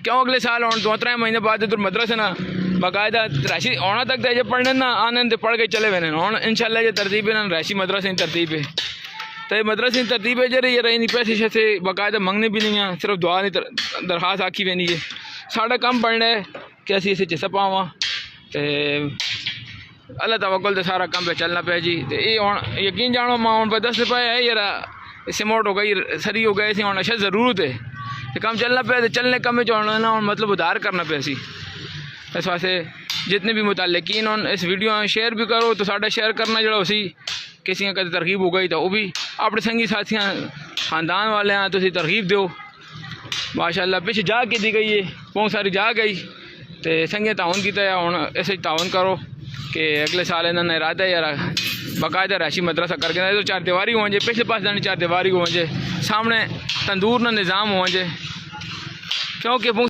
क्यों अगले साल और 2-3 महीने बाद इधर मदरसे ना बाकायदा रैशी आना तक तो पढ़ने ना आने तो पढ़ के चले वेने हूँ इंशाल्लाह ये तरतीब है ना रैशी मदरसे की तरतीब है तो ये मदरसे की तरतीब है जरे ये रही नहीं पैसे शैसे बाकायदा मंगने भी नहीं है सिर्फ दुआ नहीं दरखास्त आखी वेनी है साढ़ा कम पढ़ना है कि असी इसे चिस्सा पावा तो अल्लाह तवक्कुल ते सारा काम पे चलना पे जी तो ये हूँ यकीन जानो मां हूँ पे दस पाया है यार सिमोट हो गई सरी हो गई हूँ अच्छा ज़रूरत है तो काम चलना पे तो चलने कम होना ना मतलब उधार करना पे सी इस वास्ते जितने भी मुतल्लिकीन हों इस वीडियो शेयर भी करो तो साढ़ा शेयर करना जो उसी किसी का कभी तरकीब हो गई तो वो भी अपने संगी साथियों खानदान वाले हैं तो तरकीब दो माशाअल्लाह पिछ जा के दी गई है बहुत सारी जा गई तो संगे ताउन किया हूँ ऐसे ताउन करो कि अगले साल इन्होंने इरादा है यार बाकायदा रैशी मदरसा करके तो 4 दीवारी हो जाए पिछले पास जाने 4 दीवारी हो जाए सामने तंदूर ना निज़ाम हो जाए क्योंकि